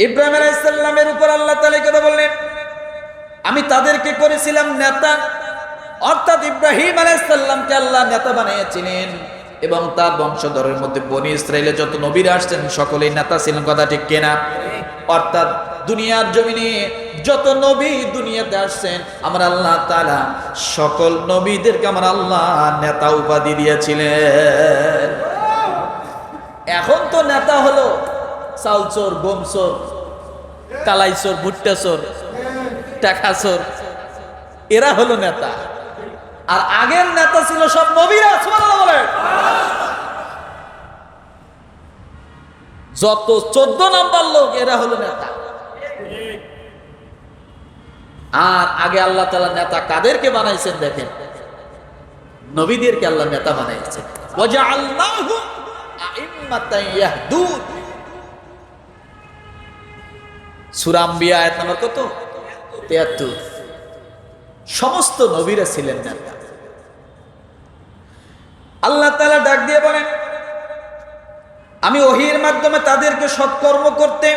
ইব্রাহিম আলাইহিস সালামের উপর আল্লাহ তাআলা কথা বললেন, আমি তাদেরকে করেছিলাম নেতা। অর্থাৎ ইব্রাহিম আলাইহিস সালামকে আল্লাহ নেতা বানিয়েছিলেন এবং তার বংশধরের মধ্যে বনি ইসরাইলের যত নবীরা আসছেন সকলেই নেতা ছিলেন। কথা ঠিক কিনা? অর্থাৎ দুনিয়ার জমিনে যত নবী দুনিয়াতে আসছেন আমার আল্লাহ তাআলা সকল নবীদেরকে আমার আল্লাহ নেতা উপাধি দিয়েছিলেন। এখন তো নেতা হলো চাল চোর, গম চোর, কালাই চোর, ভুট্টা চোর, টাকা চোর, এরা হলো নেতা। আর আগের নেতা ছিল সব নবীরা। সুবহানাল্লাহ বলেন। যত 14 নাম্বার লোক এরা হলো নেতা। আর আগে আল্লাহ তাআলা নেতা কাদেরকে বানাইছেন দেখেন, নবীদেরকে আল্লাহ নেতা বানাইছেন। ওয়াজআলনাহুম আইম্মাতান ইয়াহদুন। সূরা আম্বিয়া আয়াত নম্বর কত? 73। সমস্ত নবীরা ছিলেন নেতা। আল্লাহ তাআলা ডাক দিয়ে বলেন, আমি ওহীর মাধ্যমে তাদেরকে সৎকর্ম করতে,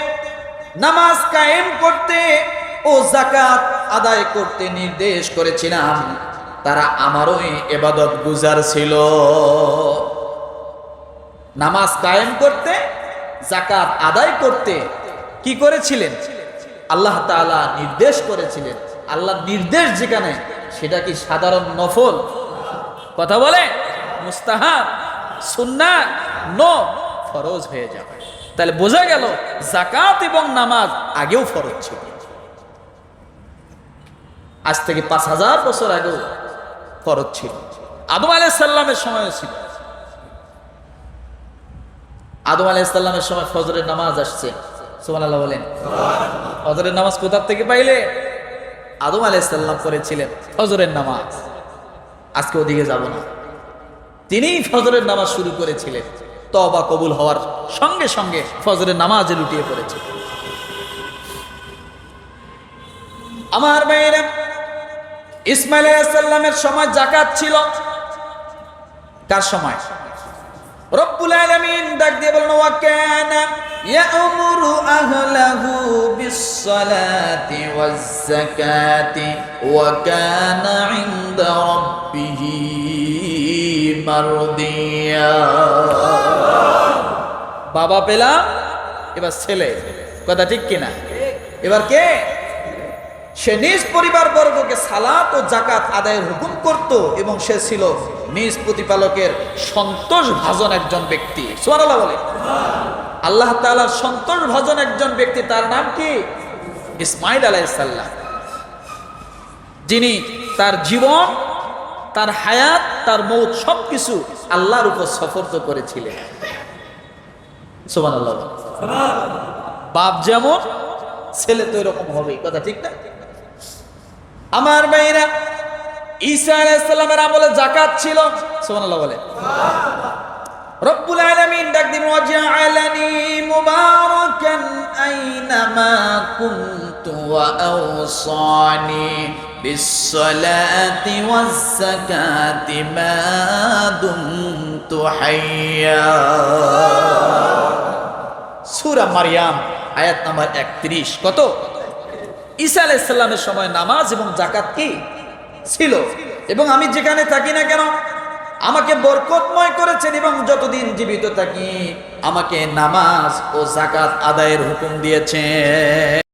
নামাজ কায়েম করতে ও যাকাত আদায় করতে নির্দেশ করেছিলাম। তারা আমারই ইবাদত গুজার ছিল। নামাজ কায়েম করতে, যাকাত আদায় করতে কি করেছিলেন? আল্লাহ তাআলা নির্দেশ করেছিলেন। আল্লাহ নির্দেশ যেখানে, সেটা কি সাধারণ নফল? কথা বলে মুস্তাহাব, সুন্নাত, নো, ফরজ হয়ে যাবে। তাহলে বোঝা গেল যাকাত এবং নামাজ আগেও ফরজ ছিল। আজ থেকে 5000 বছর আগেও ফরজ ছিল। আদম আলাইহিস সালামের সময় ছিল। আদম আলাইহিস সালামের সময় ফজরের নামাজ আসছে। সুবহানাল্লাহ বলেন। ফজরের নামাজ কোথা থেকে পাইলে? আদম আলাইহিস সালাম পড়েছিলেন ফজরের নামাজ। আজকে ওদিকে যাব না। তিনিই ফজরের নামাজ শুরু করেছিলেন। তওবা কবুল হওয়ার সঙ্গে সঙ্গে ফজরের নামাজে লুটিয়ে পড়েছে। আমার ভাইরা, ইসমাঈল আলাইহিস সালামের সময় যাকাত ছিল। কার সময়? রব্বুল আলামিন ডাক দিয়ে বলেন, ওয়া কানা ইয়া'মুরু আহলাহু বিস-সালাতি ওয়াজ-যাকাতি ওয়া কানা 'ইনদা রাব্বিহি মারদিয়া। বাবা পেলাম, এবার ছেলে। কথা ঠিক কিনা? এবার কে? সে নিজ পরিবার বর্গকে সালাত ও যাকাত আদায়ের হুকুম করত এবং সে ছিল নিজ প্রতিপালকের সন্তোষ ভাজন একজন ব্যক্তি। সুবহানাল্লাহ বলে। আল্লাহ তাআলার সন্তোষ ভাজন একজন ব্যক্তি, তার নাম কি? ইসমাঈল আলাইহিস সালাম, যিনি তার জীবন, তার হায়াত, তার মৌত সবকিছু আল্লাহর উপর সফর্দ করেছিলেন। সুবহানাল্লাহ। বাপ যেমন ছেলে তো এরকম হবে। কথা ঠিক না? আমার ভাইরা, ঈসা আলাইহিস সালামের আমলে যাকাত ছিল। সুবহানাল্লাহ বলে। রব্বুল আলামিন ডাক দিলেন, ওয়াজআলানি মুবারাকান আইনামা কুনতু ওয়া আওসানি বিস-সালাতি ওয়াজ-যাকাতি মা দুমতু হাইয়া। সূরা মারইয়াম আয়াত নাম্বার 31। কত? ঈসা আলাইহিস সালামের সময় নামাজ এবং যাকাত কি ছিল। এবং আমি যেখানে থাকি না কেন আমাকে বরকতময় করেছেন এবং যতদিন জীবিত থাকি আমাকে নামাজ ও যাকাত আদায়ের হুকুম দিয়েছেন।